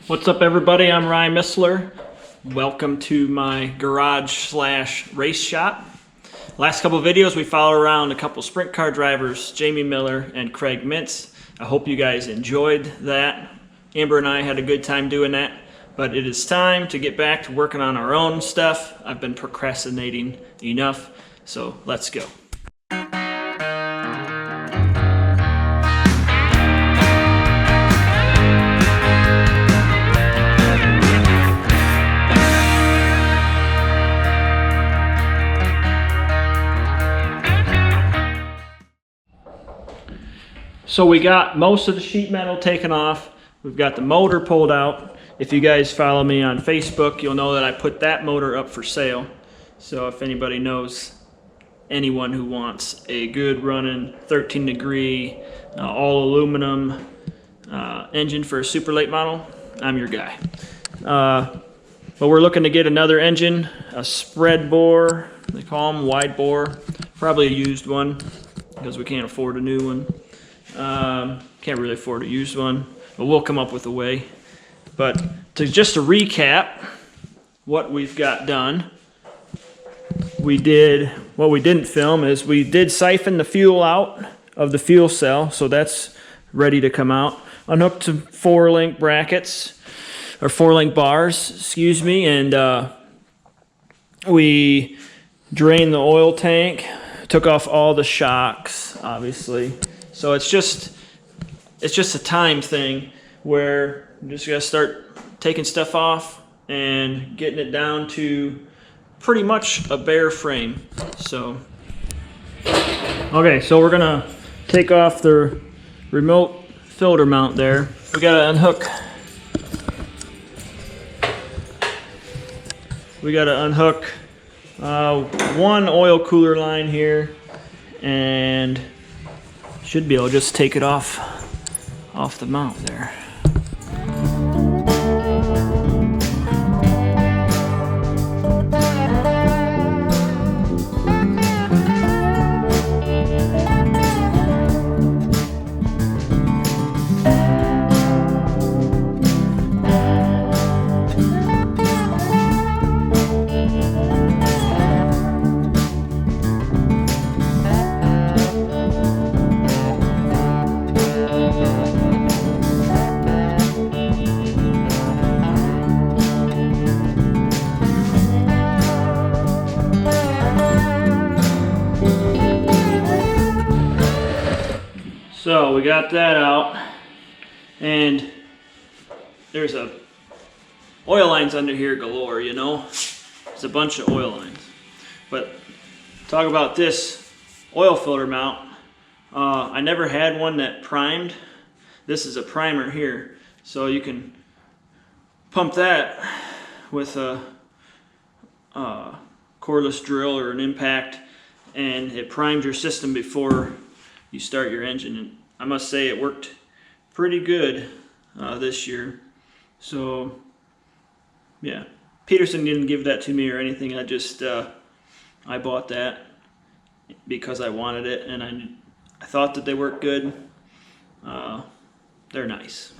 What's up, everybody? I'm Ryan Missler. Welcome to my garage / race shop. Last couple of videos we followed around a couple sprint car drivers, Jamie Miller and Craig Mintz. I hope you guys enjoyed that. Amber and I had a good time doing that, but it is time to get back to working on our own stuff. I've been procrastinating enough, so let's go. So we got most of the sheet metal taken off. We've got the motor pulled out. If you guys follow me on Facebook, you'll know that I put that motor up for sale. So if anybody knows anyone who wants a good running 13 degree all aluminum engine for a super late model, I'm your guy. But we're looking to get another engine, a spread bore, they call them, wide bore, probably a used one because we can't afford a new one. Can't really afford a used one, but we'll come up with a way. But just to recap what we've got done, what we didn't film is we did siphon the fuel out of the fuel cell, so that's ready to come out. Unhooked some 4-link brackets, or 4-link bars, excuse me, and we drained the oil tank, took off all the shocks, obviously. So it's just a time thing where you just gotta start taking stuff off and getting it down to pretty much a bare frame. So, okay, so we're gonna take off the remote filter mount there. We gotta unhook. One oil cooler line here, and should be able to just take it off the mount there. So we got that out, and there's oil lines under here galore, you know. There's a bunch of oil lines. But talk about this oil filter mount. I never had one that primed. This is a primer here, so you can pump that with a cordless drill or an impact, and it primes your system before you start your engine. And I must say it worked pretty good this year. So yeah, Peterson didn't give that to me or anything. I just I bought that because I wanted it, and I thought that they worked good. They're nice.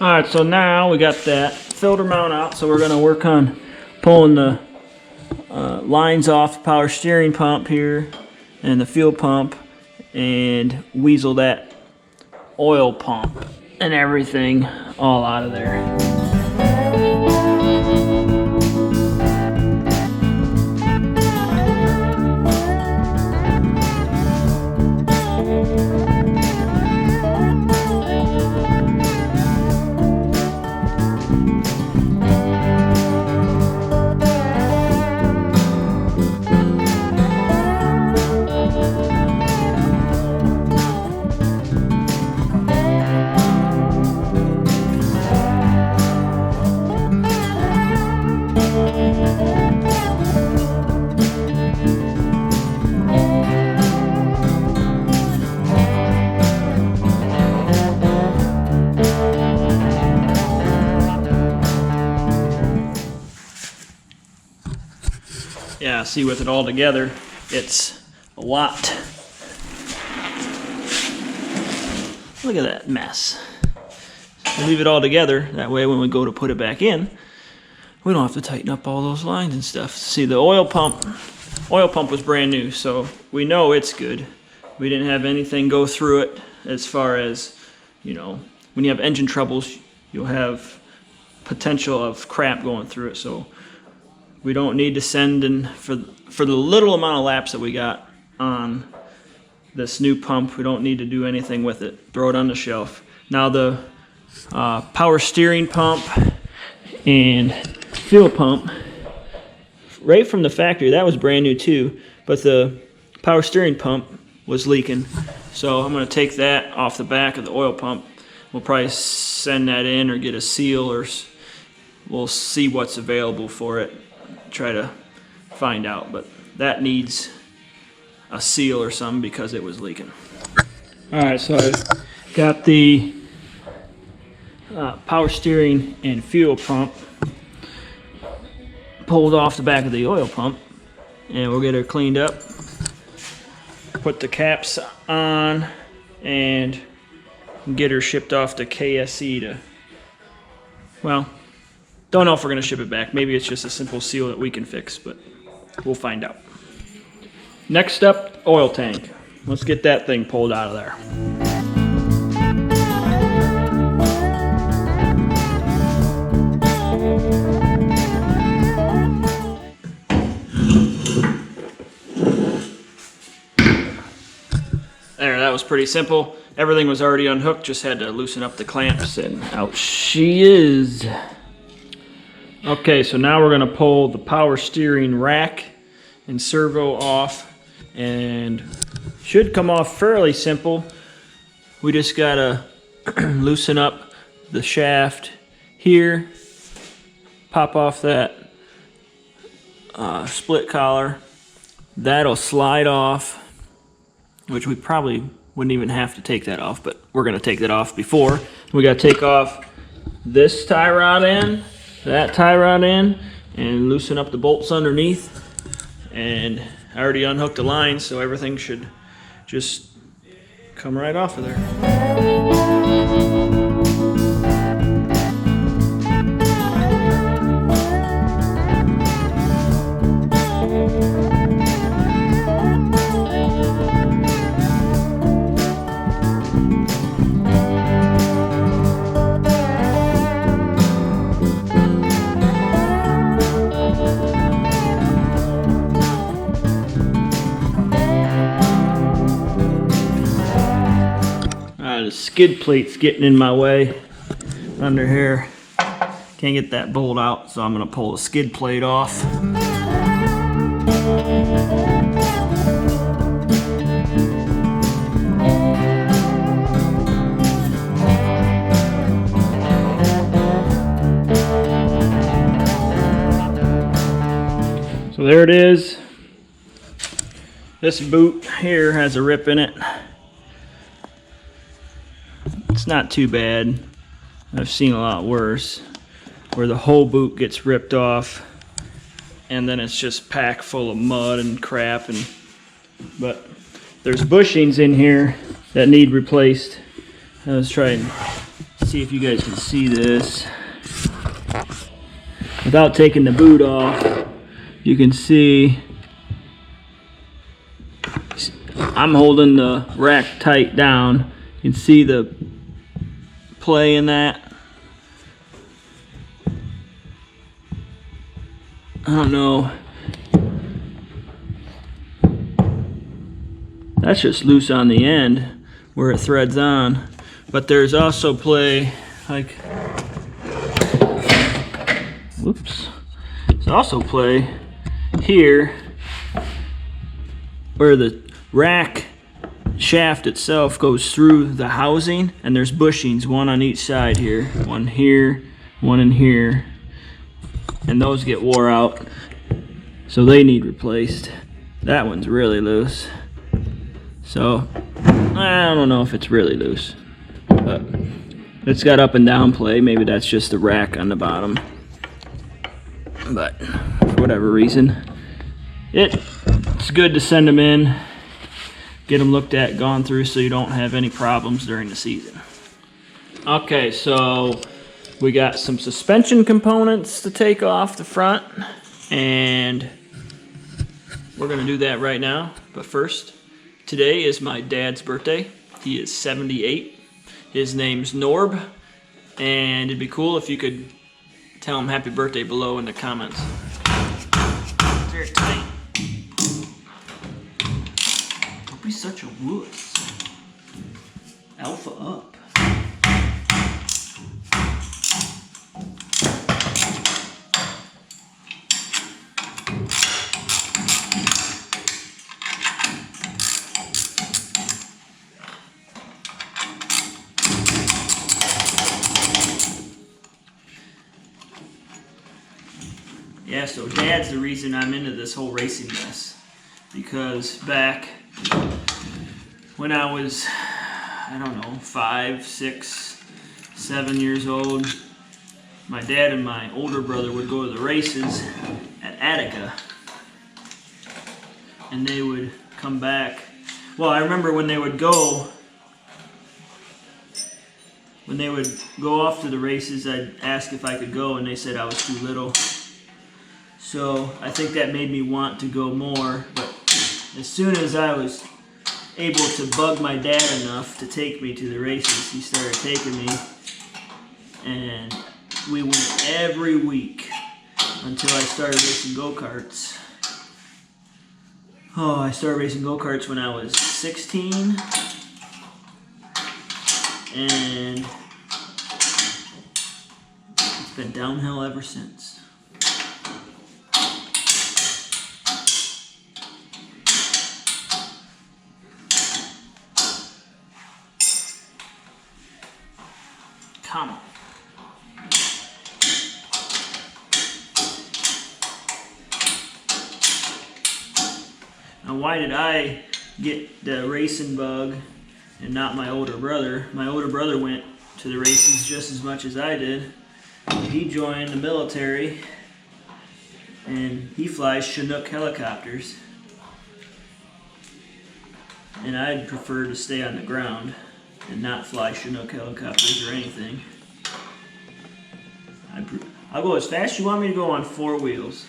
Alright, so now we got that filter mount out, so we're going to work on pulling the lines off the power steering pump here and the fuel pump, and weasel that oil pump and everything all out of there. Yeah, see, with it all together, it's a lot. Look at that mess. We leave it all together. That way when we go to put it back in, we don't have to tighten up all those lines and stuff. See, the oil pump was brand new, so we know it's good. We didn't have anything go through it as far as, you know, when you have engine troubles, you'll have potential of crap going through it. So we don't need to send in for the little amount of laps that we got on this new pump. We don't need to do anything with it. Throw it on the shelf. Now the power steering pump and fuel pump, right from the factory, that was brand new too, but the power steering pump was leaking. So I'm going to take that off the back of the oil pump. We'll probably send that in or get a seal, or we'll see what's available for it. Try to find out, but that needs a seal or something because it was leaking. Alright, so I got the power steering and fuel pump pulled off the back of the oil pump, and we'll get her cleaned up, put the caps on, and get her shipped off to KSE to, well, don't know if we're going to ship it back. Maybe it's just a simple seal that we can fix, but we'll find out. Next up, oil tank. Let's get that thing pulled out of there. There, that was pretty simple. Everything was already unhooked, just had to loosen up the clamps, and out she is. Okay, so now we're going to pull the power steering rack and servo off, and should come off fairly simple. We just got to loosen up the shaft here, pop off that split collar. That'll slide off, which we probably wouldn't even have to take that off, but we're going to take that off before. We got to take off this tie rod end, that tie rod end, and loosen up the bolts underneath. And I already unhooked the line, so everything should just come right off of there. The skid plate's getting in my way under here. Can't get that bolt out, so I'm going to pull the skid plate off. So there it is. This boot here has a rip in it. It's not too bad. I've seen a lot worse, where the whole boot gets ripped off and then it's just packed full of mud and crap. But there's bushings in here that need replaced. Let's try and see if you guys can see this. Without taking the boot off, you can see I'm holding the rack tight down. You can see the play in that. I don't know. That's just loose on the end where it threads on. But there's also play, like, whoops. There's also play here where the rack shaft itself goes through the housing, and there's bushings, one on each side here, one in here, and those get wore out, so they need replaced. That one's really loose, so I don't know if it's really loose, but it's got up and down play. Maybe that's just the rack on the bottom, but for whatever reason, it's good to send them in, get them looked at, gone through, so you don't have any problems during the season. Okay, so we got some suspension components to take off the front, and we're gonna do that right now. But first, today is my dad's birthday. He is 78. His name's Norb, and it'd be cool if you could tell him happy birthday below in the comments. Very tight. Don't be such a wuss. Alpha up. Yeah, so Dad's the reason I'm into this whole racing mess. Because back when I was, I don't know, 5, 6, 7 years old, my dad and my older brother would go to the races at Attica. And they would come back. Well, I remember when they would go off to the races, I'd ask if I could go, and they said I was too little. So I think that made me want to go more, but as soon as I was able to bug my dad enough to take me to the races, he started taking me, and we went every week until I started racing go-karts. Oh, I started racing go-karts when I was 16, and it's been downhill ever since. Come on. Now, why did I get the racing bug and not my older brother? My older brother went to the races just as much as I did. He joined the military, and he flies Chinook helicopters. And I'd prefer to stay on the ground and not fly Chinook helicopters or anything. I'll go as fast as you want me to go on 4 wheels.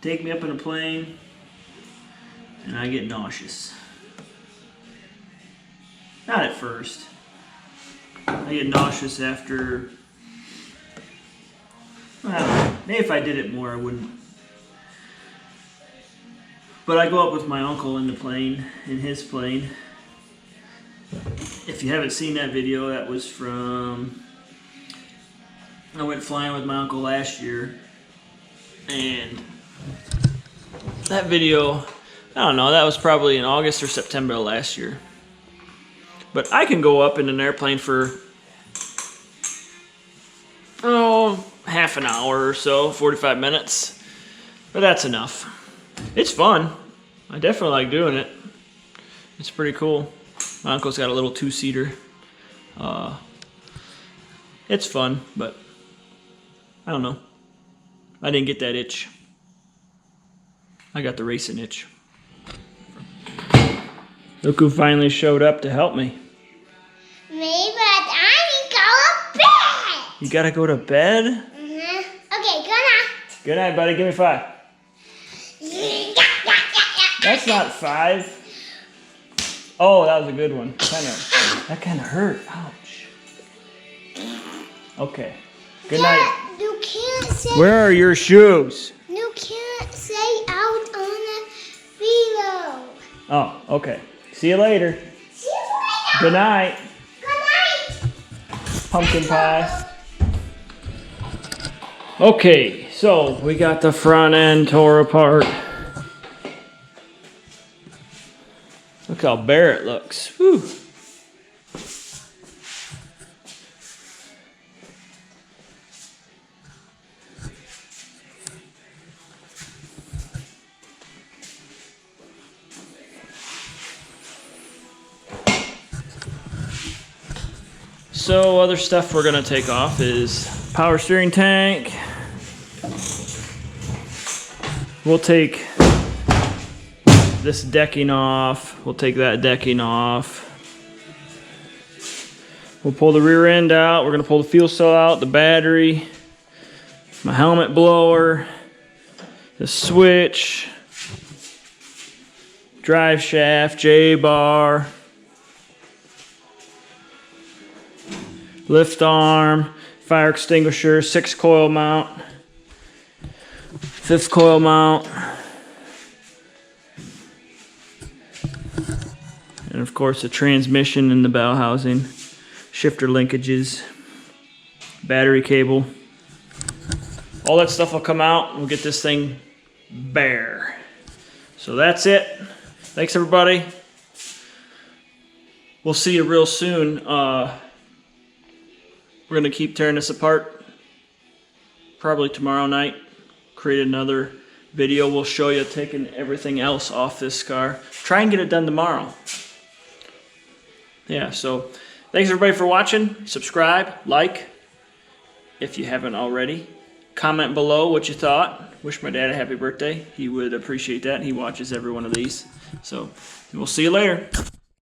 Take me up in a plane, and I get nauseous. Not at first. I get nauseous after, well, maybe if I did it more I wouldn't. But I go up with my uncle in the plane, in his plane. If you haven't seen that video, that was from, I went flying with my uncle last year, and that video, I don't know, that was probably in August or September of last year. But I can go up in an airplane for, half an hour or so, 45 minutes, but that's enough. It's fun. I definitely like doing it. It's pretty cool. My uncle's got a little 2-seater. It's fun, but I don't know. I didn't get that itch. I got the racing itch. Look who finally showed up to help me. Me, but I need to go to bed. You gotta go to bed? Okay, good night. Good night, buddy. Give me 5. That's not 5. Oh, that was a good one. That kind of hurt. Ouch. Okay. Good night. You can't say. Where are your shoes? You can't say out on the video. Oh, okay. See you later. See you later. Good night. Good night. Pumpkin pie. Okay, so we got the front end tore apart. Look how bare it looks. Whew. So other stuff we're gonna take off is power steering tank. We'll take this decking off. We'll take that decking off. We'll pull the rear end out. We're going to pull the fuel cell out, the battery, my helmet blower, the switch, drive shaft, J-bar, lift arm, fire extinguisher, 6-coil mount, 5th coil mount, and of course the transmission and the bell housing, shifter linkages, battery cable. All that stuff will come out and we'll get this thing bare. So that's it. Thanks everybody. We'll see you real soon. We're gonna keep tearing this apart. Probably tomorrow night. Create another video. We'll show you taking everything else off this car. Try and get it done tomorrow. Yeah, so thanks everybody for watching. Subscribe, like, if you haven't already. Comment below what you thought. Wish my dad a happy birthday. He would appreciate that. He watches every one of these. So we'll see you later.